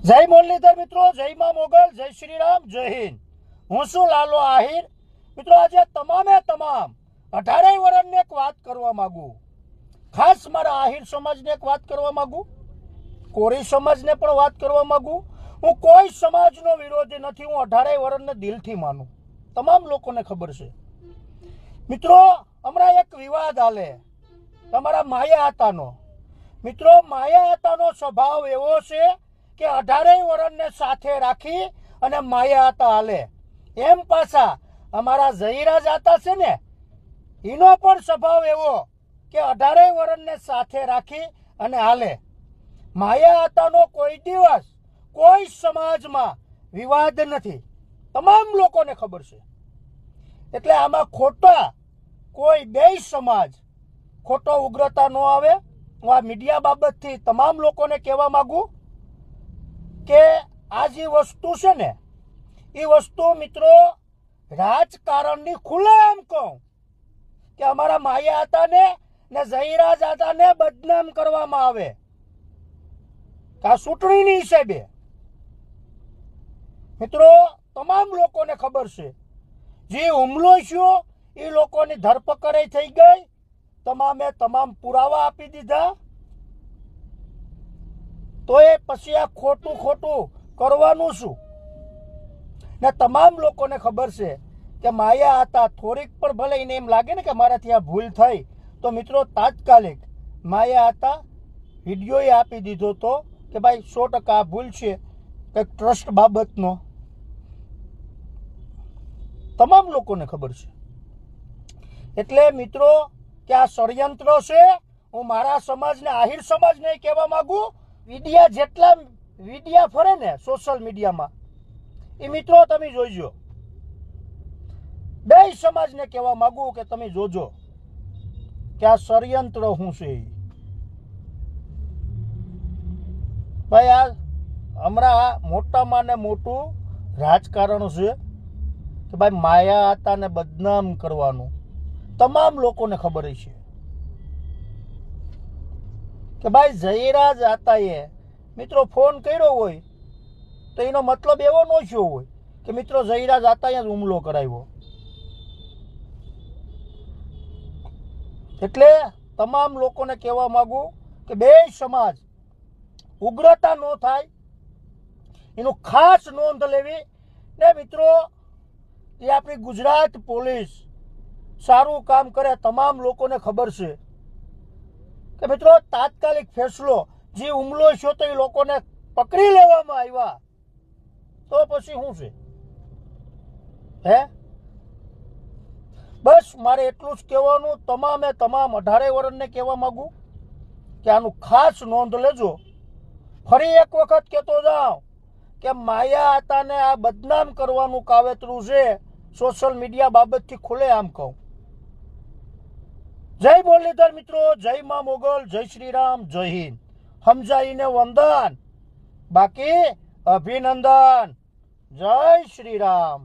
જય મુરલીધર મિત્રો, જય માં મોગલ, જય શ્રી રામ, જય હિન્દ। હું છું લાલો આહિર। મિત્રો આજે તમામે તમામ 18 વર્ષની એક વાત કરવા માંગુ। ખાસ મારા આહિર સમાજને એક વાત કરવા માંગુ, કોરી સમાજને પણ વાત કરવા માંગુ। હું કોઈ સમાજનો વિરોધી નથી, હું 18 વર્ષને દિલથી માનું, તમામ લોકોને ખબર છે। મિત્રો હમણાં એક વિવાદ હાલે તમારા માયા આતાનો। મિત્રો માયા આતાનો સ્વભાવ એવો છે કે 18 વર્ષને સાથે રાખી અને માયા આતા હાલે। એમ પાછા અમારા જયરાજ આતા છે ને, એનો પણ સ્વભાવ એવો કે 18 વર્ષને સાથે રાખી અને હાલે। માયા આતાનો કોઈ દિવસ કોઈ સમાજમાં વિવાદ નથી, તમામ લોકોને ખબર છે। એટલે આમાં ખોટા કોઈ બે સમાજ ખોટો ઉગ્રતા ન આવે। હું આ મીડિયા બાબતથી તમામ લોકોને કહેવા માંગુ કે આ જે વસ્તુ છે ને, એ વસ્તુ મિત્રો રાજકારણની ખુલ્લેઆમ કહું કે અમારા માયા આતાને ને જયરાજ આતાને બદનામ કરવામાં આવે આ ચૂંટણીની હિસાબે। મિત્રો તમામ લોકોને ખબર છે જે હુમલો થયો એ લોકોની ધરપકડ થઈ ગઈ, તમામે તમામ પુરાવા આપી દીધા। તો એ પછી આ ખોટું કરવાનું શું? ને તમામ લોકોને ખબર છે કે માયા આતા થોડીક પણ ભલે એને એમ લાગે ને કે મારાથી આ ભૂલ થઈ, તો મિત્રો તાત્કાલિક માયા આતા વિડીયો આપી દીધો તો કે ભાઈ 100% આ ભૂલ છે, કંઈક ટ્રસ્ટ બાબતનો। તમામ લોકોને ખબર છે। એટલે મિત્રો કે આ ષડયંત્ર છે। હું મારા સમાજને, આહિર સમાજને કહેવા માંગુ, જેટલા વિડિયા ફરે ને સોશિયલ મીડિયામાં, એ મિત્રો તમે જોઈજો। બે સમાજને કહેવા માંગુ કે તમે જોજો કે આ ષડયંત્ર શું છે। ભાઈ આ હમણાં મોટામાં ને મોટું રાજકારણ છે કે ભાઈ માયા આતાને બદનામ કરવાનું, તમામ લોકોને ખબર છે કે ભાઈ જયરાજ આતાએ મિત્રો ફોન કર્યો હોય તો એનો મતલબ એવો ન થયો હોય કે મિત્રો જયરાજ આતાએ જ હુમલો કરાવ્યો। એટલે તમામ લોકોને કહેવા માંગુ કે બે સમાજ ઉગ્રતા ન થાય એનું ખાસ નોંધ લેવી। ને મિત્રો એ આપણી ગુજરાત પોલીસ સારું કામ કરે, તમામ લોકોને ખબર છે કે મિત્રો તાત્કાલિક ફેસલો, જે હુમલો થયો તો એ લોકોને પકડી લેવામાં આવ્યા, તો પછી શું છે હે? બસ મારે એટલું જ કહેવાનું, તમામે તમામ 18 વર્ષને કહેવા માંગુ કે આનું ખાસ નોંધ લેજો। ફરી એક વખત કહેતો જાઉં કે માયા આતાને આ બદનામ કરવાનું કાવતરું છે, સોશિયલ મીડિયા બાબતથી ખુલ્લે આમ કહું। જય મુરલીધર મિત્રો, જય માં મોગલ, જય શ્રી રામ, જય હિન્દ। સમજાઈને વંદન, બાકી અભિનંદન। જય શ્રી રામ।